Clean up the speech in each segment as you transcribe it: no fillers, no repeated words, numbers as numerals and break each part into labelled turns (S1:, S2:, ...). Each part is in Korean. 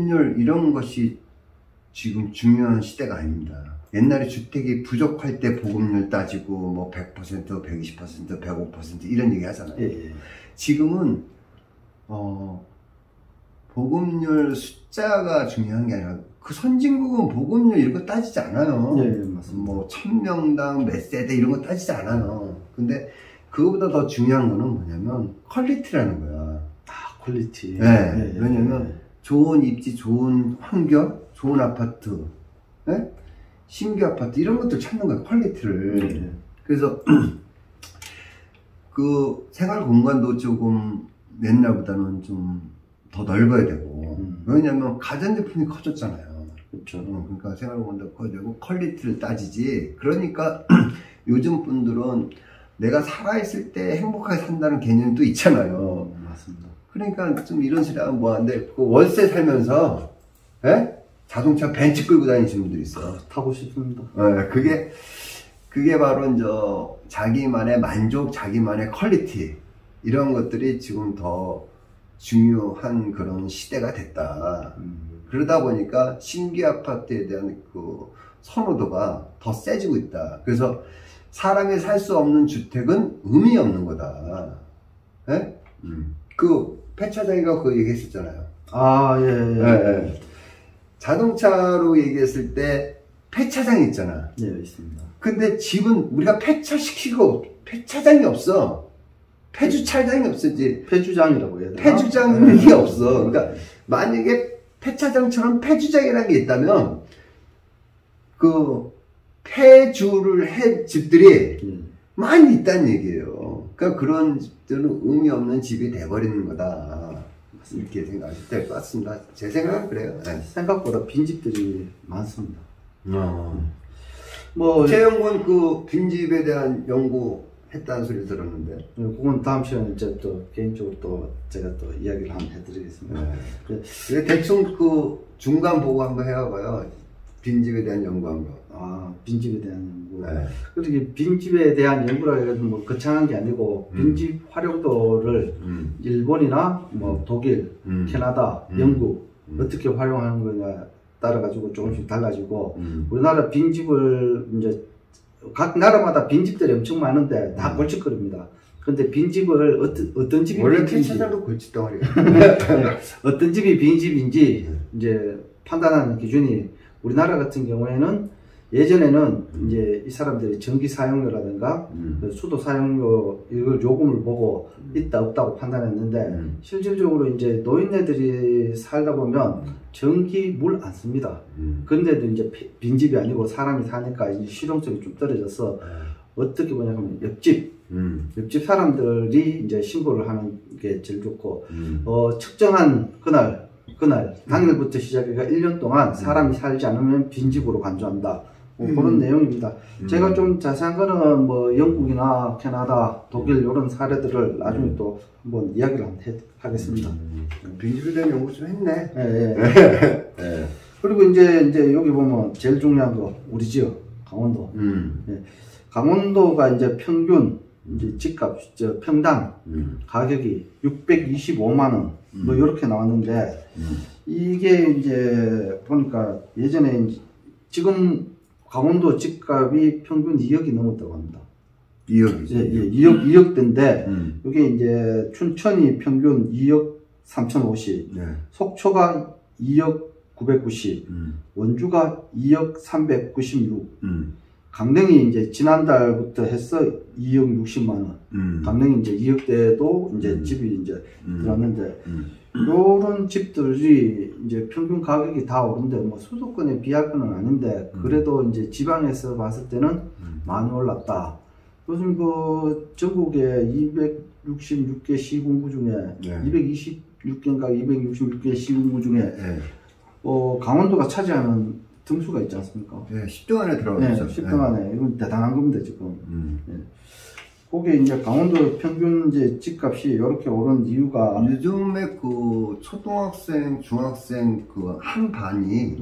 S1: 보급률 이런 것이 지금 중요한 시대가 아닙니다. 옛날에 주택이 부족할 때 보급률 따지고 뭐 100%, 120%, 105% 이런 얘기 하잖아요.
S2: 예.
S1: 지금은 보급률 숫자가 중요한 게 아니라 그 선진국은 보급률 이런 거 따지지 않아요.
S2: 예, 맞습니다.
S1: 뭐 1000명당 몇 세대 이런 거 따지지 않아요. 근데 그거보다 더 중요한 거는 뭐냐면 퀄리티라는 거야.
S2: 아, 퀄리티.
S1: 네. 왜냐면 좋은 입지, 좋은 환경, 좋은 아파트, 네? 신규 아파트 이런 것들 찾는 거야, 퀄리티를. 그래서 그 생활 공간도 조금 옛날보다는 좀 더 넓어야 되고 왜냐면 가전제품이 커졌잖아요.
S2: 그렇죠.
S1: 그러니까 생활 공간도 커지고 퀄리티를 따지지. 그러니까 요즘 분들은 내가 살아있을 때 행복하게 산다는 개념이 또 있잖아요.
S2: 맞습니다.
S1: 그러니까 좀 이런 소리 하면 뭐하는데 그 월세 살면서 자동차 벤츠 끌고 다니시는 분들이 있어요.
S2: 타고 싶습니다.
S1: 그게 바로 이제 자기만의 만족, 자기만의 퀄리티 이런 것들이 지금 더 중요한 그런 시대가 됐다. 그러다 보니까 신규 아파트에 대한 그 선호도가 더 세지고 있다. 그래서 사람이 살 수 없는 주택은 의미 없는 거다. 그 폐차장이가 그 얘기했었잖아요.
S2: 아, 예.
S1: 자동차로 얘기했을 때 폐차장이 있잖아.
S2: 예, 있습니다.
S1: 근데 집은 우리가 폐차시키고 폐차장이 없어. 폐주차장이 없었지.
S2: 폐주장이라고 해야 되나?
S1: 폐주장은 이게 없어. 그러니까 만약에 폐차장처럼 폐주장이라는 게 있다면 그 폐주를 한 집들이 많이 있다는 얘기예요. 그러니까 그런 집들은 의미 없는 집이 돼버리는 거다. 이렇게 생각하실 될 것 같습니다. 제 생각은 그래요. 네.
S2: 생각보다 빈집들이 많습니다.
S1: 뭐 최영군 그 빈집에 대한 연구 했다는 소리 들었는데.
S2: 그건 다음 시간에 이제 또 개인적으로 또 제가 또 이야기를 한번 해드리겠습니다.
S1: 네. 대충 그 중간 보고 한번 해봐요. 빈집에 대한 연구한 거.
S2: 아, 빈집에 대한 연구.
S1: 네.
S2: 그렇게 빈집에 대한 연구라 해가지고 뭐 거창한 게 아니고 빈집 활용도를 일본이나 뭐 독일, 캐나다, 영국 어떻게 활용하는 거냐 따라 가지고 조금씩 달라지고 우리나라 빈집을 이제 각 나라마다 빈집들이 엄청 많은데 다 골칫거립니다. 근데 빈집을 어떤 집이
S1: 원래 폐차장도 골칫덩어리야.
S2: 어떤 집이 빈집인지 이제 판단하는 기준이 우리나라 같은 경우에는 예전에는 이제 이 사람들이 전기 사용료라든가 수도 사용료 이걸 요금을 보고 있다 없다고 판단했는데 실질적으로 이제 노인네들이 살다 보면 전기 물 안 씁니다. 그런데도 이제 빈집이 아니고 사람이 사니까 이제 실용성이 좀 떨어져서 어떻게 보냐면 옆집 사람들이 이제 신고를 하는 게 제일 좋고 측정한 그날 당일부터 시작해가 1년 동안 사람이 살지 않으면 빈집으로 간주한다. 뭐 그런 내용입니다. 제가 좀 자세한 거는 뭐 영국이나 캐나다, 독일 이런 사례들을 나중에 또 한번 이야기를 하겠습니다.
S1: 빈집에 대한 연구 좀 했네.
S2: 예. 그리고 이제 여기 보면 제일 중요한 거 우리 지역 강원도. 강원도가 이제 평균 이제 집값 평당 가격이 625만 원 뭐 이렇게 나왔는데 이게 이제 보니까 예전에 지금 강원도 집값이 평균 2억이 넘었다고 합니다.
S1: 2억이죠.
S2: 예, 2억대인데 이게 이제 춘천이 평균 2억 3,050, 속초가 2억 990, 원주가 2억 396, 강릉이 이제 지난달부터 해서 2억 60만 원. 강릉이 이제 2억대도 이제 집이 이제 들어왔는데, 요런 집들이 이제 평균 가격이 다 오른데, 뭐 수도권에 비할 건 아닌데, 그래도 이제 지방에서 봤을 때는 많이 올랐다. 요즘 그 전국에 266개 시군구 중에 226개인가 266개 시군구 중에 강원도가 차지하는 등수가 있지 않습니까?
S1: 네, 10등 안에 들어가죠.
S2: 10등 안에. 이건 대단한 겁니다, 지금. 그게 이제 강원도 평균 이제 집값이 이렇게 오른 이유가
S1: 요즘에 그 초등학생, 중학생 그 한 반이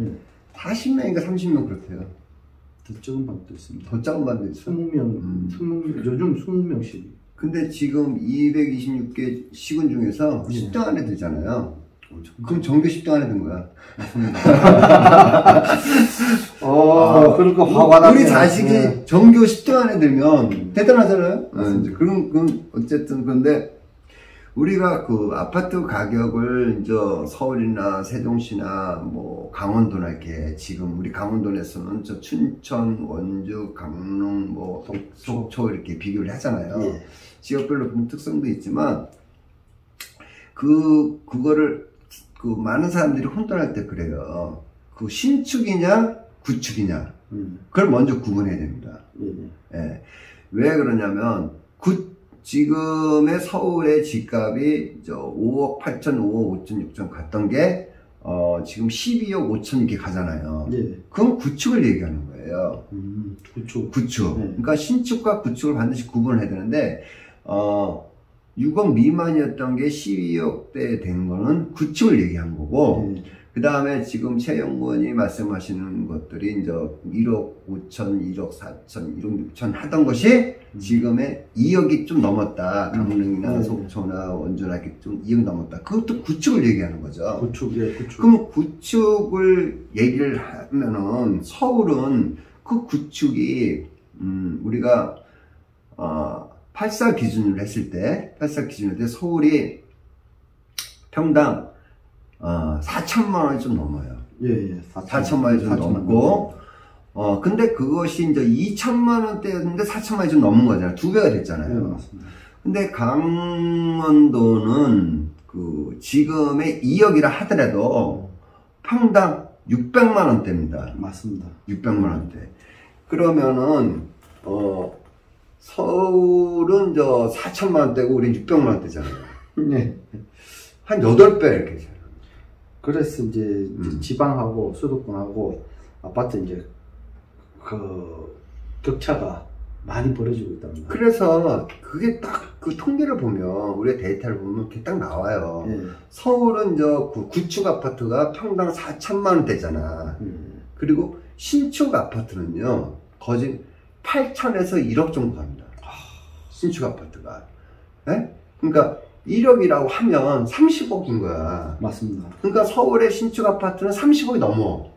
S1: 40명인가 30명 그렇대요.
S2: 더 적은 반도 있습니다.
S1: 더 작은 반도 있어.
S2: 20명, 요즘 20명씩.
S1: 근데 지금 226개 시군 중에서 10등 안에 들잖아요. 그럼 전교 10등 안에 든 거야.
S2: 그러니까 화가 나네.
S1: 우리 자식이 전교 10등 안에 들면 대단하잖아요. 그럼 어쨌든 근데 우리가 그 아파트 가격을 이제 서울이나 세종시나 뭐 강원도나 이렇게 지금 우리 강원도에서는 저 춘천, 원주, 강릉, 뭐 속초 이렇게 비교를 하잖아요. 예. 지역별로 좀 특성도 있지만 그거를 그 많은 사람들이 혼돈할 때 그래요. 그 신축이냐 구축이냐 그걸 먼저 구분해야 됩니다. 예. 왜 그러냐면 지금의 서울의 집값이 5억 8천, 5억 5천, 6천 갔던 게 지금 12억 5천 이렇게 가잖아요. 예. 그건 구축을 얘기하는 거예요. 구축. 예. 그러니까 신축과 구축을 반드시 구분을 해야 되는데 6억 미만이었던 게 12억대 된 거는 구축을 얘기한 거고 그 다음에 지금 최 연구원이 말씀하시는 것들이 이제 1억 5천, 1억 4천, 1억 6천 하던 것이 지금의 2억이 좀 넘었다. 강릉이나 속초나 원주나 이렇게 좀 2억 넘었다. 그것도 구축을 얘기하는 거죠. 구축. 그럼 구축을 얘기를 하면은 서울은 그 구축이 우리가 84 기준으로 했을 때 서울이 평당 4천만 원이 좀 넘어요. 예. 4천만 원이 좀 넘고, 근데 그것이 이제 2천만 원대였는데 4천만 원이 좀 넘은 거잖아요. 2배가 됐잖아요. 네, 맞습니다. 근데 강원도는 그 지금의 2억이라 하더라도 평당 600만 원대입니다. 맞습니다. 600만 원대. 그러면은, 서울은 4천만 원대고 우린 600만 원대잖아요. 네. 한 8배 이렇게.
S2: 그래서 이제 지방하고 수도권하고 아파트 이제 그 격차가 많이 벌어지고 있답니다.
S1: 그래서 그게 딱 그 통계를 보면 우리가 데이터를 보면 이렇게 딱 나와요. 서울은 구축 아파트가 평당 4천만 원대잖아. 그리고 신축 아파트는요 거진 8천에서 1억 정도 갑니다. 신축 아파트가. 네? 그러니까 1억이라고 하면 30억인 거야.
S2: 맞습니다.
S1: 그러니까 서울의 신축 아파트는 30억이 넘어.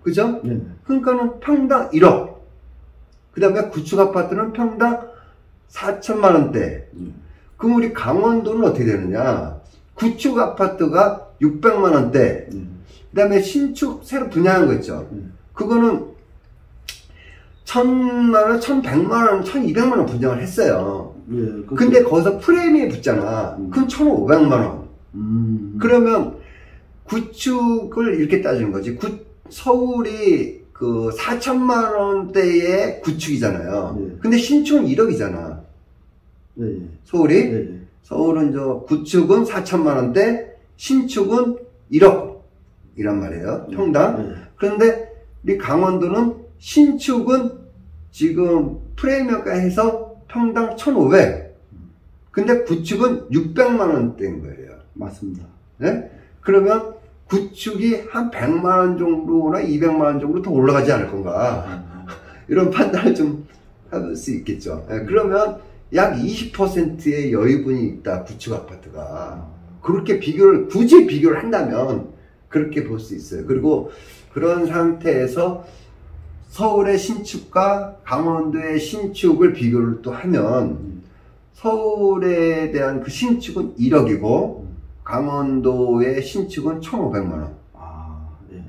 S1: 그죠? 네. 그러니까는 평당 1억. 그 다음에 구축 아파트는 평당 4천만 원대. 그럼 우리 강원도는 어떻게 되느냐? 구축 아파트가 600만 원대. 그 다음에 신축 새로 분양한 거 있죠? 그거는 1,000만 원, 1,100만 원, 1,200만 원 분양을 했어요. 예, 근데 거기서 프레임이 붙잖아. 그럼 1,500만 원. 그러면 구축을 이렇게 따지는 거지. 서울이 그 4천만 원대의 구축이잖아요. 예. 근데 신축은 1억이잖아. 예. 서울이. 예. 서울은 구축은 4천만 원대, 신축은 1억. 이란 말이에요. 평당. 그런데 우리 강원도는 신축은 지금 프레임여가 해서 평당 1,500. 근데 구축은 600만 원대인 거예요.
S2: 맞습니다.
S1: 네? 그러면 구축이 한 100만 원 정도나 200만 원 정도 더 올라가지 않을 건가. 이런 판단을 좀 할 수 있겠죠. 네? 그러면 약 20%의 여유분이 있다. 구축 아파트가. 그렇게 굳이 비교를 한다면 그렇게 볼 수 있어요. 그리고 그런 상태에서 서울의 신축과 강원도의 신축을 비교를 또 하면 서울에 대한 그 신축은 1억이고 강원도의 신축은 1,500만 원.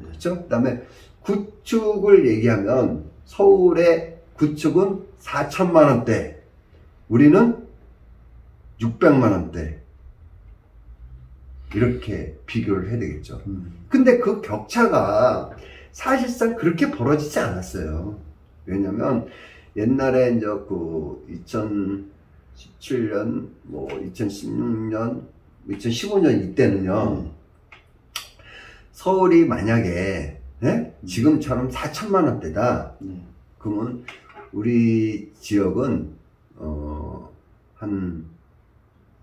S1: 그렇죠? 그 다음에 구축을 얘기하면 서울의 구축은 4천만 원대, 우리는 600만 원대. 이렇게 비교를 해야 되겠죠. 근데 그 격차가 사실상 그렇게 벌어지지 않았어요. 왜냐면 옛날에 이제 그 2017년, 뭐 2016년, 2015년 이때는요. 서울이 만약에 네? 지금처럼 4천만 원대다. 그러면 우리 지역은 한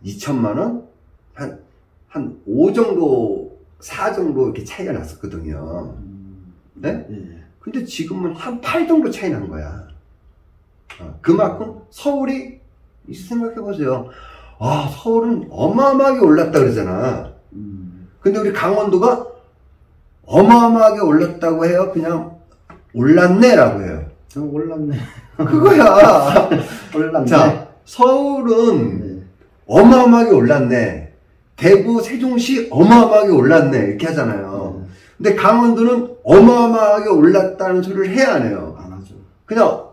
S1: 2천만 원? 한 5 정도, 4 정도 이렇게 차이가 났었거든요. 네? 근데 지금은 한 8 정도 차이 난 거야. 그만큼 서울이, 생각해보세요. 서울은 어마어마하게 올랐다 그러잖아. 근데 우리 강원도가 어마어마하게 올랐다고 해요? 그냥 올랐네라고 해요.
S2: 올랐네.
S1: 그거야.
S2: 올랐네.
S1: 자, 서울은
S2: 네.
S1: 어마어마하게 올랐네. 대구, 세종시 어마어마하게 올랐네. 이렇게 하잖아요. 근데 강원도는 어마어마하게 올랐다는 소리를 해야 안 해요.
S2: 안 하죠.
S1: 그냥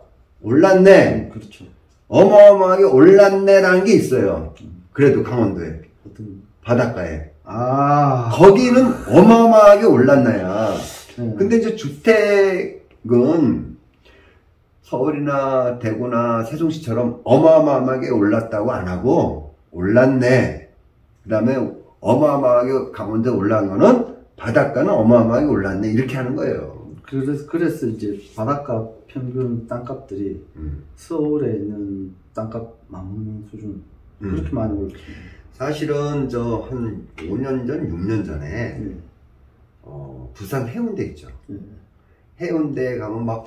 S1: 올랐네.
S2: 그렇죠.
S1: 어마어마하게 올랐네라는 게 있어요. 그래도 강원도에.
S2: 어떤,
S1: 바닷가에.
S2: 아.
S1: 거기는 어마어마하게 올랐나야.
S2: 네.
S1: 근데 이제 주택은 서울이나 대구나 세종시처럼 어마어마하게 올랐다고 안 하고 올랐네. 그 다음에 어마어마하게 강원도에 올라간 거는 바닷가는 어마어마하게 올랐네. 이렇게 하는 거예요.
S2: 그래서 이제 바닷가 평균 땅값들이 서울에 있는 땅값 맞먹는 수준 그렇게 많이 올랐습니다.
S1: 사실은 저 한 5년 전, 6년 전에 부산 해운대 있죠. 해운대 가면 막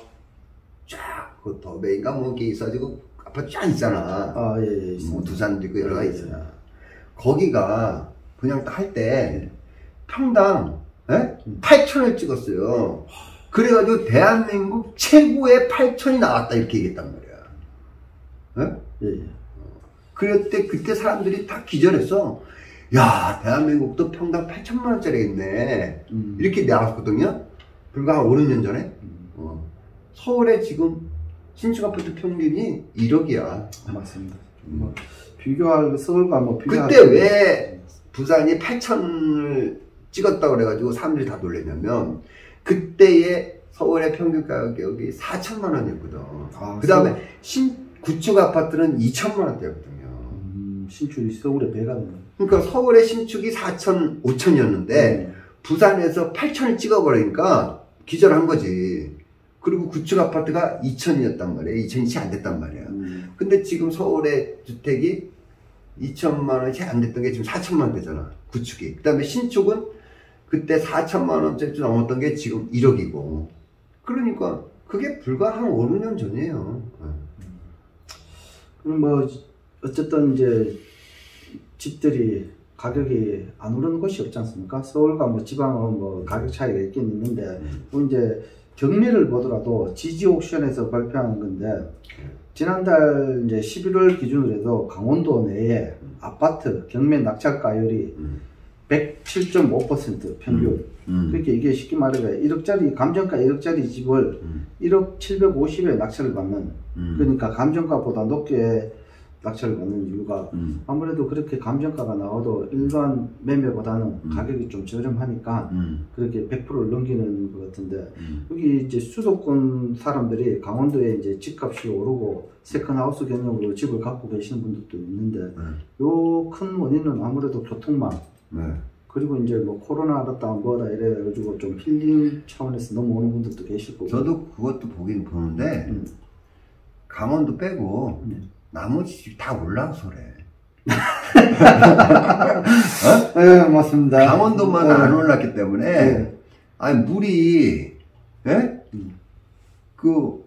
S1: 쫙 그 더베인가 뭐 이렇게 있어가지고 아파트 쫙 있잖아.
S2: 아, 예, 예.
S1: 뭐 두산도 있고 여러 가지 있잖아. 거기가 그냥 할 때 평당 8,000을 찍었어요. 그래가지고 대한민국 최고의 8,000이 나왔다 이렇게 얘기했단 말이야.
S2: 예, 예.
S1: 그때 사람들이 다 기절했어. 야, 대한민국도 평당 8천만 원짜리 있네. 이렇게 나왔거든요. 불과 한 5, 6년 전에. 서울에 지금 신축 아파트 평균이 1억이야.
S2: 맞습니다. 뭐 비교할 서울과 뭐 비교할
S1: 그때 왜 부산이 8천을 찍었다고 그래가지고 사람들이 다 놀랐냐면 그때의 서울의 평균 가격이 4천만 원이었거든. 그 다음에 구축 아파트는 2천만 원대였거든요.
S2: 신축이 서울의 배가 되네.
S1: 그러니까 서울의 신축이 4천, 5천이었는데 부산에서 8천을 찍어버리니까 기절한 거지. 그리고 구축 아파트가 2천이었단 말이야. 2천이 채 안 됐단 말이야. 근데 지금 서울의 주택이 2천만 원이 채 안 됐던 게 지금 4천만 원 되잖아. 구축이. 그 다음에 신축은 그때 4천만 원짜리 넘었던 게 지금 1억이고. 그러니까 그게 불과 한 5, 6년 전이에요.
S2: 그럼 뭐 어쨌든 이제 집들이 가격이 안 오르는 곳이 없지 않습니까? 서울과 뭐 지방은 뭐 가격 차이가 있긴 있는데 또 이제 경매를 보더라도 지지 옥션에서 발표한 건데 지난달 이제 11월 기준으로 해도 강원도 내에 아파트 경매 낙찰가율이 107.5% 평균. 그러니까 이게 쉽게 말해 1억짜리 감정가 1억짜리 집을 1억 750에 낙찰을 받는 그러니까 감정가보다 높게 낙찰을 받는 이유가 아무래도 그렇게 감정가가 나와도 일반 매매보다는 가격이 좀 저렴하니까 그렇게 100%를 넘기는 것 같은데 여기 이제 수도권 사람들이 강원도에 이제 집값이 오르고 세컨하우스 개념으로 집을 갖고 계시는 분들도 있는데 요 큰 원인은 아무래도 교통망 그리고 이제 뭐 코로나 알았다 뭐다 이래가지고 좀 힐링 차원에서 넘어오는 분들도 계실 거고.
S1: 저도 그것도 보긴 보는데 강원도 빼고 나머지 집 다 올라서래.
S2: 네, 맞습니다.
S1: 강원도만 안 올랐기 때문에 아니 물이 그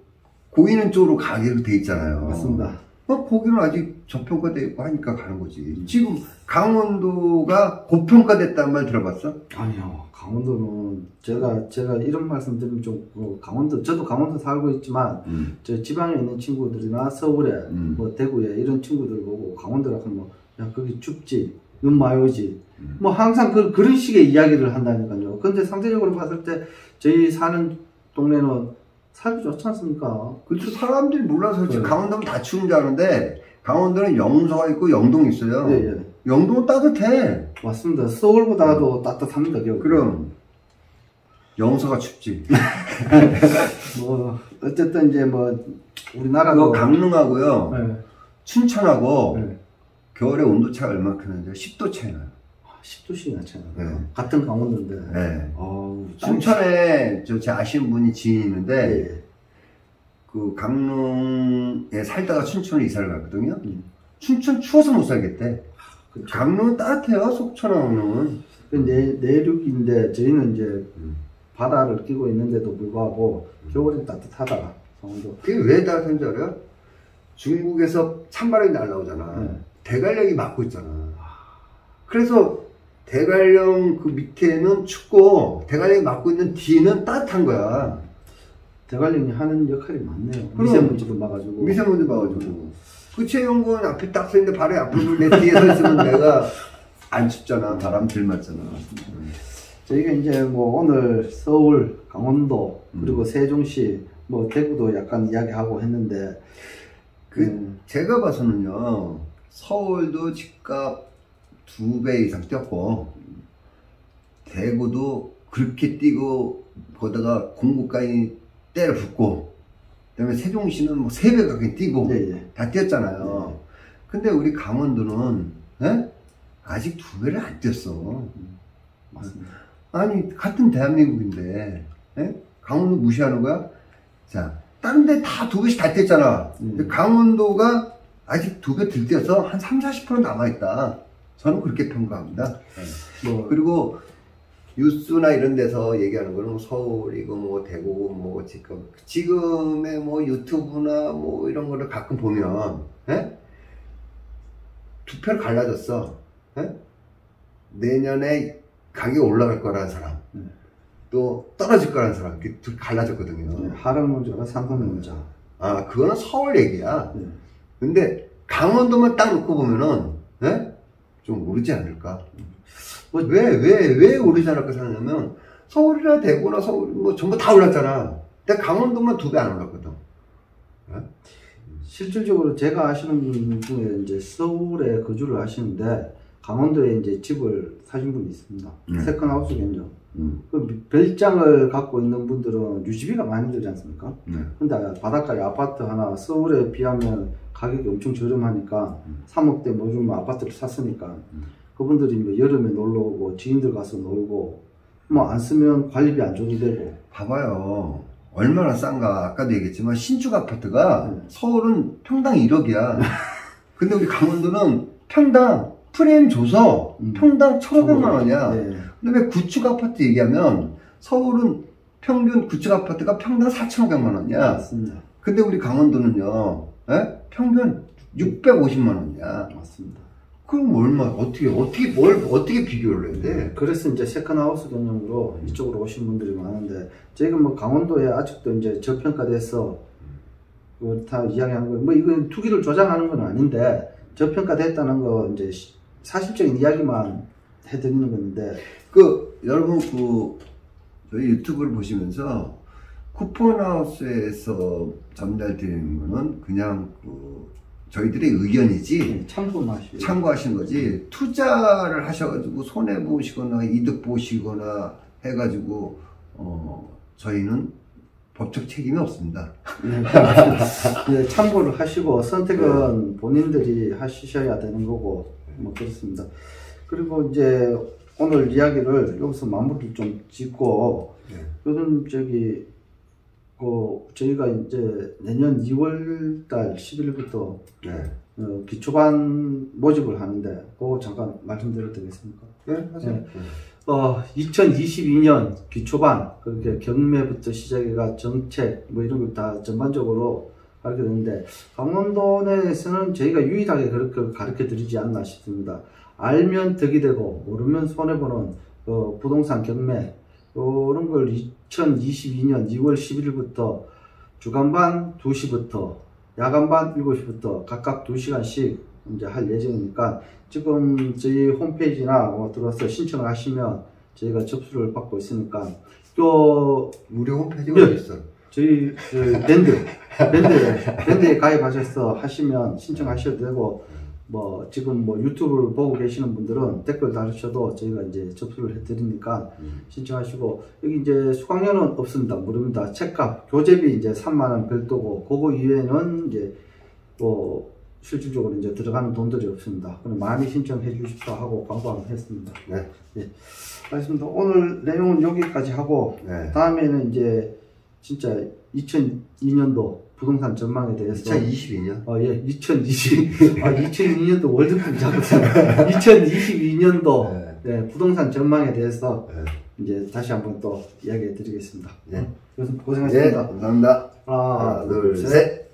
S1: 고이는 쪽으로 가기로 돼 있잖아요.
S2: 맞습니다.
S1: 거기는 아직 저평가돼 있고 하니까 가는 거지. 지금 강원도가 고평가됐다는 말 들어봤어?
S2: 아니요. 강원도는 제가 이런 말씀 드리면 좀 강원도 저도 강원도 살고 있지만 저 지방에 있는 친구들이나 서울에 뭐 대구에 이런 친구들 보고 강원도라 하면 뭐 야 거기 춥지 눈 많이 오지 뭐 항상 그런 식의 이야기를 한다니까요. 근데 상대적으로 봤을 때 저희 사는 동네는 살기 좋지 않습니까?
S1: 그렇죠. 사람들이 몰라서 강원도는 다 추운 줄 아는데 강원도는 영서가 있고 영동이 있어요.
S2: 예.
S1: 영동은 따뜻해.
S2: 맞습니다. 서울보다도 따뜻합니다. 겨울.
S1: 그럼 영서가 춥지.
S2: 뭐 어쨌든 이제 뭐 우리나라도
S1: 강릉하고요, 춘천하고
S2: 네.
S1: 겨울에 온도 차가 얼마큼 나죠? 10도 차이 나요.
S2: 10도씩이나 차이 나요.
S1: 네.
S2: 같은 강원도인데.
S1: 네. 춘천에 제 아시는 분이 지인이 있는데 그 강릉에 살다가 춘천으로 이사를 갔거든요. 춘천 추워서 못 살겠대. 그렇죠. 강릉은 따뜻해요. 속초나 강릉은.
S2: 내륙인데 저희는 이제 바다를 끼고 있는데도 불구하고 겨울엔 따뜻하다. 강원도.
S1: 그게 왜 따뜻한 줄 알아요? 중국에서 찬바람이 날라오잖아. 대관령이 막고 있잖아. 그래서 대관령 그 밑에는 춥고 대관령이 맡고 있는 뒤는 따뜻한 거야.
S2: 대관령이 하는 역할이 많네요. 미세먼지도 막아주고.
S1: 미세먼지 막아주고. 그 채용군 앞에 딱 서 있는데 바로 앞으로 내 뒤에 서 있으면 내가 안 춥잖아. 바람 덜 맞잖아.
S2: 저희가 이제 뭐 오늘 서울, 강원도, 그리고 세종시, 뭐 대구도 약간 이야기하고 했는데,
S1: 제가 봐서는요, 서울도 집값 2배 이상 뛰었고, 대구도 그렇게 뛰고, 보다가 공구가에 때려 붙고, 그 다음에 세종시는 뭐 3배 가까이 뛰고, 다 뛰었잖아요. 근데 우리 강원도는, 아직 2배를 안 뛰었어.
S2: 맞습니다.
S1: 아니, 같은 대한민국인데, 강원도 무시하는 거야? 자, 다른 데 다 2배씩 다 뛰었잖아. 근데 강원도가 아직 2배 덜 뛰어서 한 30~40% 남아있다. 저는 그렇게 평가합니다. 그리고 뉴스나 이런 데서 얘기하는 거는 뭐 서울이고 뭐 대구고 뭐 지금의 뭐 유튜브나 뭐 이런 거를 가끔 보면, 투표를 갈라졌어. 내년에 가격이 올라갈 거라는 사람, 또 떨어질 거라는 사람, 이렇게 갈라졌거든요.
S2: 하락론자가 상승론자.
S1: 아, 그거는 서울 얘기야. 근데 강원도만 딱 놓고 보면은, 좀 오르지 않을까? 왜 오르지 않을까 생각하면, 서울이나 대구나 서울, 뭐 전부 다 올랐잖아. 근데 강원도만 2배 안 올랐거든.
S2: 실질적으로 제가 아시는 분 중에 이제 서울에 거주를 하시는데, 강원도에 이제 집을 사신 분이 있습니다. 세컨하우스겠죠. 그 별장을 갖고 있는 분들은 유지비가 많이 들지 않습니까? 근데 바닷가에 아파트 하나 서울에 비하면 가격이 엄청 저렴하니까 3억대 뭐 주면 아파트를 샀으니까 그분들이 뭐 여름에 놀러 오고 지인들 가서 놀고 뭐 안 쓰면 관리비 안 줘도 되고.
S1: 봐봐요. 얼마나 싼가. 아까도 얘기했지만 신축 아파트가 서울은 평당 1억이야. 근데 우리 강원도는 평당 프레임 줘서 평당 1,500만 원이야. 근데 왜 구축 아파트 얘기하면 서울은 평균 구축 아파트가 평당 4,500만 원이야.
S2: 맞습니다.
S1: 근데 우리 강원도는요, 평균 650만 원이야.
S2: 맞습니다.
S1: 그럼 얼마, 어떻게 비교를 해야 돼?
S2: 그래서 이제 세컨하우스 개념으로 이쪽으로 오신 분들이 많은데, 저희가 뭐 강원도에 아직도 이제 저평가돼서, 다 이야기하는 거, 뭐 이건 투기를 조장하는 건 아닌데, 저평가됐다는 거 이제 사실적인 이야기만 해드리는 건데,
S1: 여러분 저희 유튜브를 보시면서 쿠폰하우스에서 전달되는 거는 그냥 저희들의 의견이지 참고하시는 거지, 투자를 하셔가지고 손해보시거나 이득 보시거나 해가지고 저희는 법적 책임이 없습니다.
S2: 네, 참고를 하시고 선택은 본인들이 하셔야 되는 거고 뭐 그렇습니다. 그리고 이제 오늘 이야기를 여기서 마무리를 좀 짓고, 요즘 저희가 이제 내년 2월달 10일부터 기초반 모집을 하는데, 그거 잠깐 말씀드려도 되겠습니까?
S1: 네, 하세요.
S2: 2022년 기초반, 그렇게 경매부터 시작해가 정책, 뭐 이런 걸 다 전반적으로 가르쳐 드리는데, 강원도 내에서는 저희가 유일하게 그렇게 가르쳐 드리지 않나 싶습니다. 알면 덕이 되고, 모르면 손해보는 부동산 경매, 이런 걸 2022년 2월 11일부터 주간반 2시부터 야간반 7시부터 각각 2시간씩 이제 할 예정이니까, 지금 저희 홈페이지나 들어와서 신청을 하시면 저희가 접수를 받고 있으니까, 또
S1: 우리 홈페이지가 어디 있어?
S2: 저희 밴드에 가입하셔서 하시면 신청하셔도 되고, 뭐 지금 뭐 유튜브를 보고 계시는 분들은 댓글 달으셔도 저희가 이제 접수를 해드리니까 신청하시고, 여기 이제 수강료는 없습니다. 무료입니다. 책값, 교재비 이제 3만원 별도고, 그거 이외에는 이제 뭐 실질적으로 이제 들어가는 돈들이 없습니다. 그럼 많이 신청해 주십시오 하고 광고 한번 했습니다. 네. 알겠습니다. 오늘 내용은 여기까지 하고, 다음에는 이제 진짜 2002년도 부동산 전망에 대해서.
S1: 2022년?
S2: 2022년도 월드컵이 잡았어요. 2022년도 부동산 전망에 대해서 이제 다시 한번 또 이야기해 드리겠습니다. 고생하셨습니다.
S1: 감사합니다.
S2: 하나,
S1: 둘, 셋.